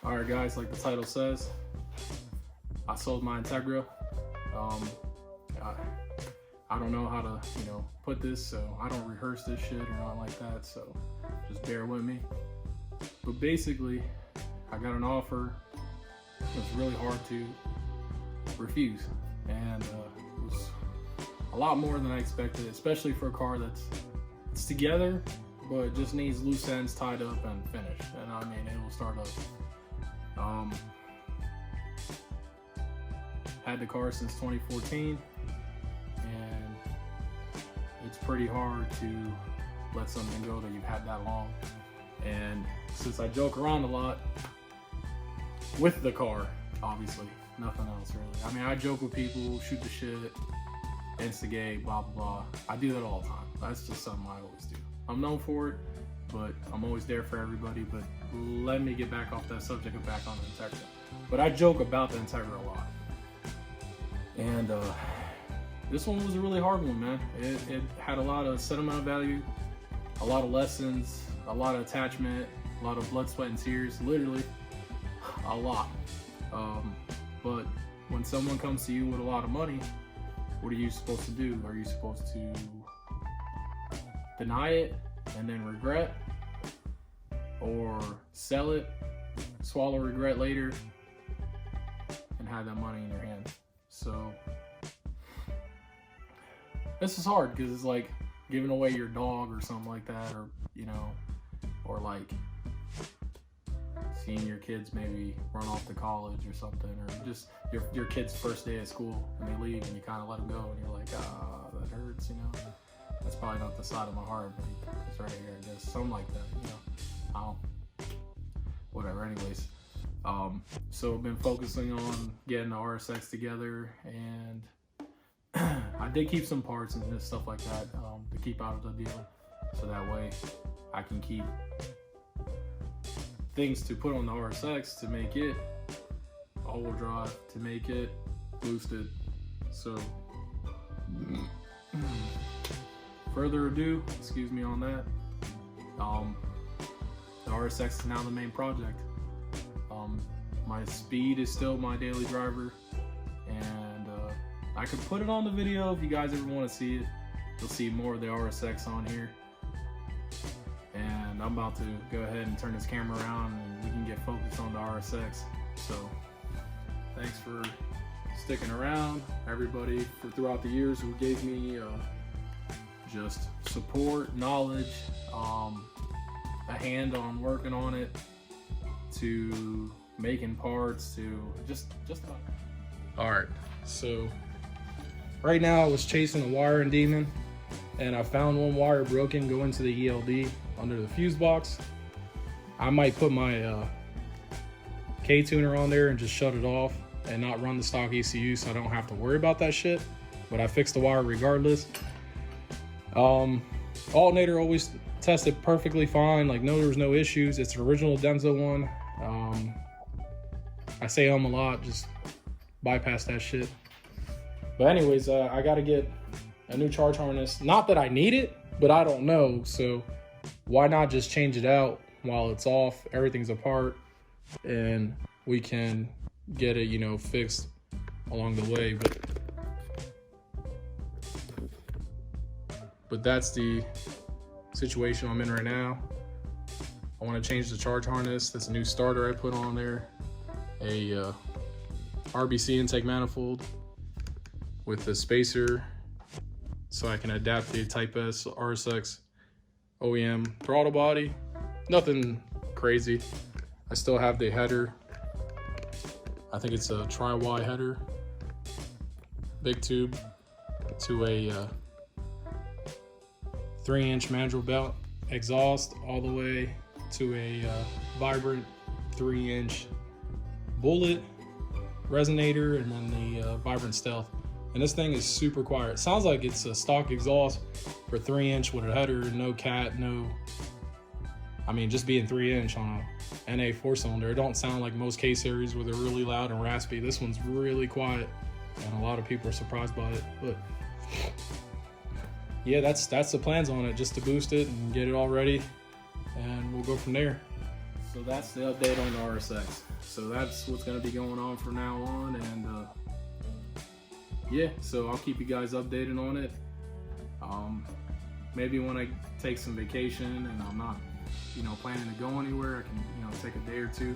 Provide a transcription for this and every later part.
All right, guys, like the title says, I sold my Integra. I don't know how to, put this, so I don't rehearse this shit or not like that, so just bear with me. But basically, I got an offer. It was really hard to refuse, and it was a lot more than I expected, especially for a car it's together, but just needs loose ends tied up and finished. And I mean, it will start up. Had the car since 2014, and it's pretty hard to let something go that you've had that long. And since I joke around a lot with the car, obviously, nothing else really. I mean, I joke with people, shoot the shit, instigate, blah, blah, blah. I do that all the time. That's just something I always do. I'm known for it, but I'm always there for everybody. But let me get back off that subject and back on the Integra. But I joke about the Integra a lot. And this one was a really hard one, man. It had a lot of sentimental value, a lot of lessons, a lot of attachment, a lot of blood, sweat, and tears, literally a lot. But when someone comes to you with a lot of money, what are you supposed to do? Are you supposed to deny it and then regret, or sell it, swallow regret later, and have that money in your hand? So this is hard because it's like giving away your dog or something like that, or or like seeing your kids maybe run off to college or something, or just your kid's first day at school and they leave and you kind of let them go and you're like, that hurts, That's probably not the side of my heart, but it's right here, I guess, something like that, whatever. Anyways, so I've been focusing on getting the RSX together, and I did keep some parts and stuff like that to keep out of the deal, so that way I can keep things to put on the RSX to make it all-wheel drive, to make it boosted. So further ado, excuse me on that, the RSX is now the main project. My speed is still my daily driver, and I could put it on the video if you guys ever want to see it. You'll see more of the RSX on here. And I'm about to go ahead and turn this camera around and we can get focused on the RSX. So thanks for sticking around, everybody, for throughout the years who gave me just support, knowledge, a hand on working on it, to making parts, to just about. All right, so right now I was chasing a wiring demon, and I found one wire broken going to the ELD under the fuse box. I might put my K-tuner on there and just shut it off and not run the stock ECU, so I don't have to worry about that shit. But I fixed the wire regardless. Alternator always tested perfectly fine, like there was no issues. It's an original Denso one. I say a lot, just bypass that shit. But anyways, I gotta get a new charge harness. Not that I need it, but I don't know, so why not just change it out while it's off, everything's apart, and we can get it, fixed along the way. But that's the situation I'm in right now. I want to change the charge harness. That's a new starter I put on there. A RBC intake manifold with a spacer, so I can adapt the Type S RSX OEM throttle body. Nothing crazy. I still have the header. I think it's a tri-Y header, big tube, to a 3-inch mandrel belt exhaust, all the way to a vibrant 3-inch bullet resonator, and then the vibrant stealth. And this thing is super quiet. It sounds like it's a stock exhaust for 3-inch with a header, no cat, just being 3-inch on a NA 4-cylinder. It don't sound like most K series where they're really loud and raspy. This one's really quiet, and a lot of people are surprised by it. But yeah, that's the plans on it, just to boost it and get it all ready, and we'll go from there. So that's the update on the RSX. So that's what's going to be going on from now on, and yeah, so I'll keep you guys updated on it. Maybe when I take some vacation and I'm not, planning to go anywhere, I can, take a day or two,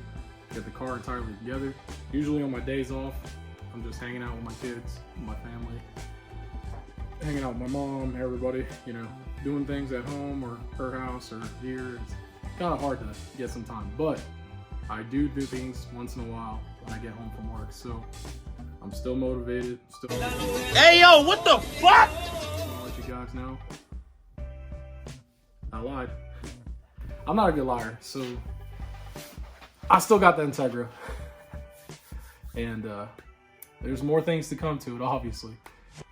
get the car entirely together. Usually on my days off, I'm just hanging out with my kids, my family, hanging out with my mom, everybody, doing things at home or her house or here. It's kind of hard to get some time, but I do things once in a while when I get home from work. So I'm still motivated. Hey yo, what the fuck? I'll let you guys know. I lied. I'm not a good liar, so I still got the Integra. And there's more things to come to it, obviously.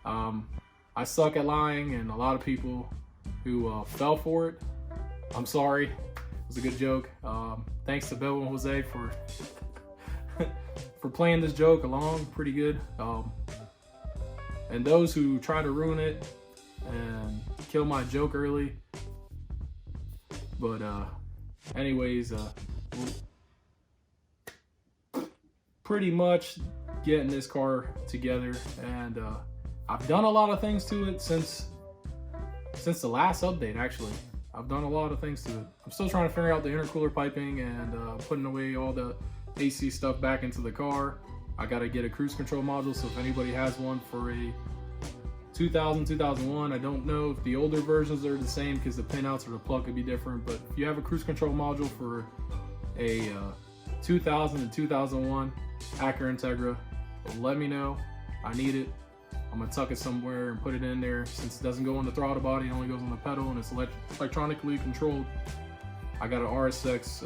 I suck at lying, and a lot of people who fell for it, I'm sorry. It was a good joke. Thanks to Bill and Jose for for playing this joke along pretty good. And those who try to ruin it and kill my joke early. But anyways, pretty much getting this car together, and I've done a lot of things to it since the last update. Actually, I've done a lot of things to it. I'm still trying to figure out the intercooler piping and putting away all the AC stuff back into the car. I gotta get a cruise control module, so if anybody has one for a 2001, I don't know if the older versions are the same because the pinouts or the plug could be different, but if you have a cruise control module for a 2000 and 2001 Acura Integra, let me know. I need it. I'm gonna tuck it somewhere and put it in there. Since it doesn't go on the throttle body, it only goes on the pedal, and it's electronically controlled. I got an RSX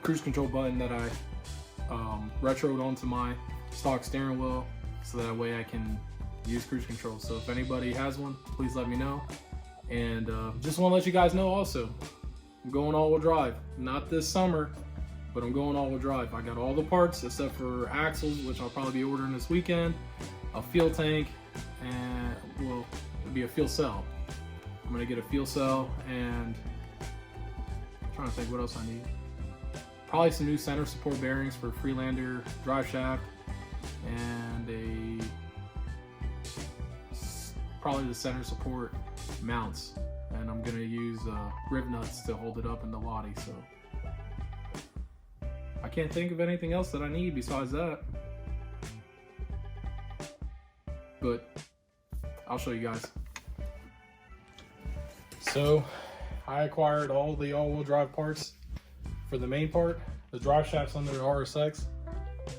cruise control button that I retroed onto my stock steering wheel, so that way I can use cruise control. So if anybody has one, please let me know. And just want to let you guys know also, I'm going all-wheel drive. Not this summer, but I'm going all-wheel drive. I got all the parts except for axles, which I'll probably be ordering this weekend, a fuel tank, and well, it'll be a fuel cell. I'm gonna get a fuel cell, and I'm trying to think what else I need. Probably some new center support bearings for Freelander drive shaft, and probably the center support mounts, and I'm gonna use rib nuts to hold it up in the body. So I can't think of anything else that I need besides that, but I'll show you guys. So I acquired all the all-wheel drive parts for the main part. The drive shaft's under the RSX.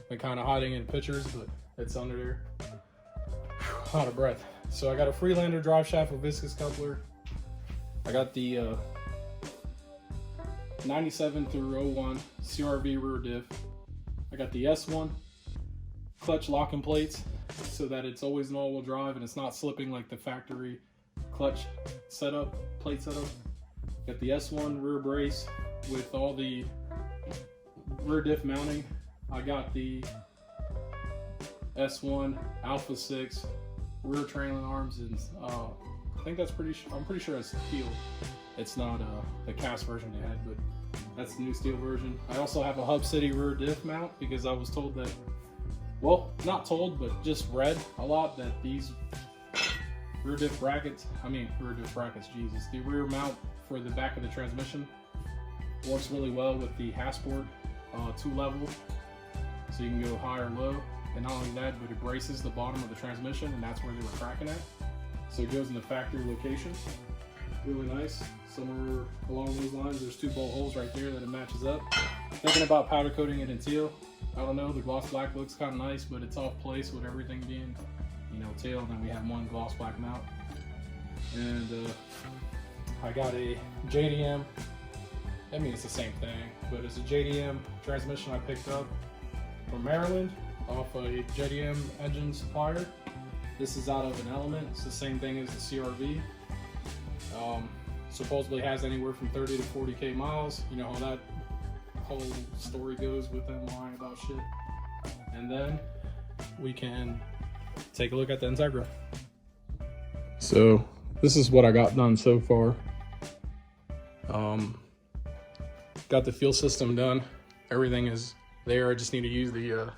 Been kind of hiding in pictures, but it's under there. Whew, out of breath. So I got a Freelander drive shaft with viscous coupler. I got the 97 through 01 CRV rear diff. I got the S1 clutch locking plates so that it's always an all-wheel drive and it's not slipping like the factory clutch setup, plate setup. Got the S1 rear brace with all the rear diff mounting. I got the S1 Alpha 6 rear trailing arms, and I think that's I'm pretty sure it's steel. It's not the cast version they had, but that's the new steel version. I also have a Hub City rear diff mount because I was told that, well, not told, but just read a lot that these rear diff brackets, Jesus, the rear mount for the back of the transmission works really well with the Hasport 2-level, so you can go high or low. And not only that, but it braces the bottom of the transmission, and that's where they were cracking at. So it goes in the factory location. Really nice. Somewhere along those lines, there's 2 bolt holes right there that it matches up. Thinking about powder coating it in teal. I don't know, the gloss black looks kind of nice, but it's off place with everything being, teal, and then we have one gloss black mount. And I got a JDM, I mean it's the same thing, but it's a JDM transmission I picked up from Maryland off a JDM engine supplier. This is out of an Element. It's the same thing as the CRV. Supposedly has anywhere from 30 to 40k miles. You know how that whole story goes with them lying about shit. And then we can take a look at the Integra. So this is what I got done so far. got the fuel system done. Everything is there. I just need to use the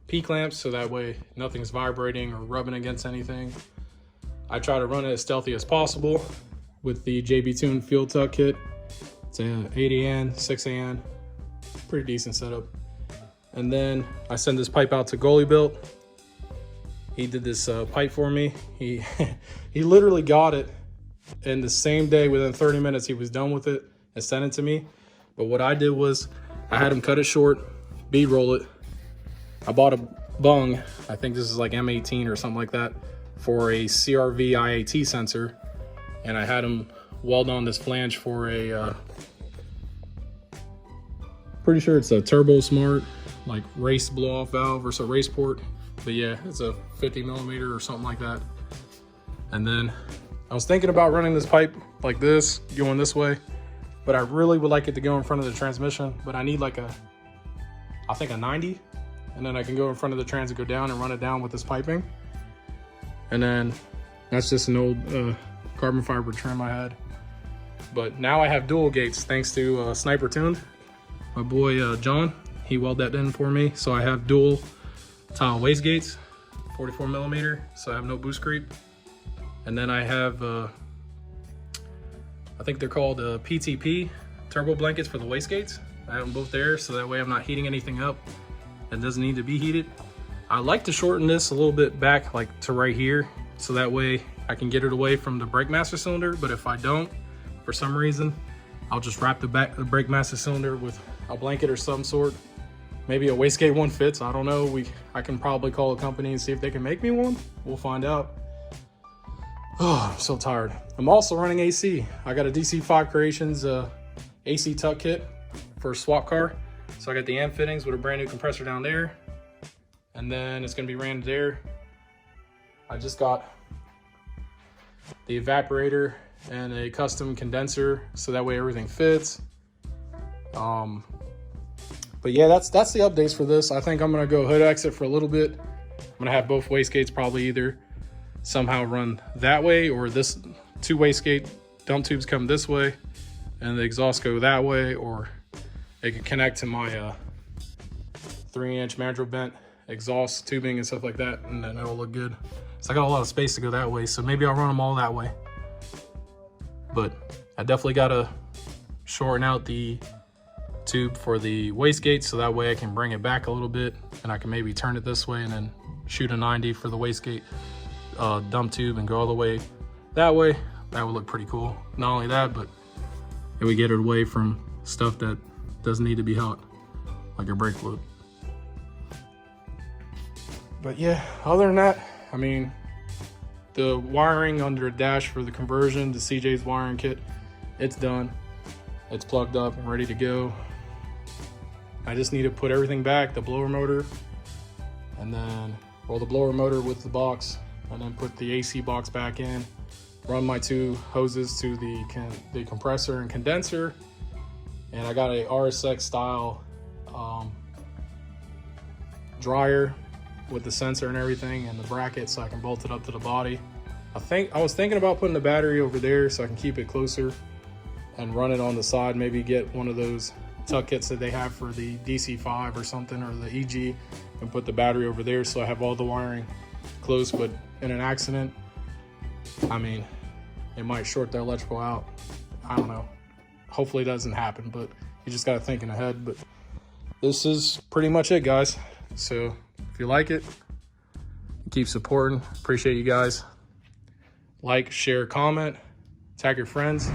P-clamps so that way nothing's vibrating or rubbing against anything. I try to run it as stealthy as possible with the JB Tune fuel tuck kit. It's an 8AN, 6AN, pretty decent setup. And then I send this pipe out to Goalie Built. He did this pipe for me. He literally got it, and the same day, within 30 minutes, he was done with it and sent it to me. But what I did was I had him cut it short, bead roll it. I bought a bung, I think this is like M18 or something like that, for a CRV IAT sensor. And I had him weld on this flange for a, pretty sure it's a Turbo Smart, like race blow off valve or so race port. But yeah, it's a 50 millimeter or something like that. And then I was thinking about running this pipe like this, going this way, but I really would like it to go in front of the transmission, but I need like I think a 90, and then I can go in front of the trans and go down and run it down with this piping. And then that's just an old carbon fiber trim I had. But now I have dual gates thanks to Sniper Tuned. My boy John, he welded that in for me. So I have dual tile waste gates, 44 millimeter, so I have no boost creep. And then I have, I think they're called PTP turbo blankets for the waste gates. I have them both there, so that way I'm not heating anything up that doesn't need to be heated. I like to shorten this a little bit back, like to right here, so that way I can get it away from the brake master cylinder. But if I don't, for some reason, I'll just wrap the brake master cylinder with a blanket or some sort. Maybe a wastegate one fits, I don't know. I can probably call a company and see if they can make me one. We'll find out. Oh, I'm so tired. I'm also running AC. I got a DC5 Creations AC tuck kit for a swap car. So I got the amp fittings with a brand new compressor down there. And then it's gonna be ran there. I just got the evaporator and a custom condenser so that way everything fits. But yeah, that's the updates for this. I think I'm gonna go hood exit for a little bit. I'm gonna have both wastegates probably either somehow run that way, or this two wastegate dump tubes come this way and the exhaust go that way, or they can connect to my 3-inch mandrel bent exhaust tubing and stuff like that, and then it'll look good. So I got a lot of space to go that way, so maybe I'll run them all that way. But I definitely gotta shorten out the tube for the wastegate so that way I can bring it back a little bit, and I can maybe turn it this way and then shoot a 90 for the wastegate dump tube and go all the way that way. That would look pretty cool. Not only that, but it would get it away from stuff that doesn't need to be hot, like your brake fluid. But yeah, other than that, I mean, the wiring under a dash for the conversion, the CJ's wiring kit, it's done. It's plugged up and ready to go. I just need to put everything back, the blower motor, and then, well, the blower motor with the box, and then put the AC box back in, run my two hoses to the compressor and condenser, and I got a RSX style dryer with the sensor and everything and the bracket so I can bolt it up to the body. I was thinking about putting the battery over there so I can keep it closer and run it on the side, maybe get one of those tuck kits that they have for the DC5 or something, or the EG, and put the battery over there so I have all the wiring close. But in an accident, I mean, it might short the electrical out. I don't know. Hopefully it doesn't happen, but you just got to think ahead. But this is pretty much it, guys. So if you like it, keep supporting. Appreciate you guys. Like, share, comment, tag your friends.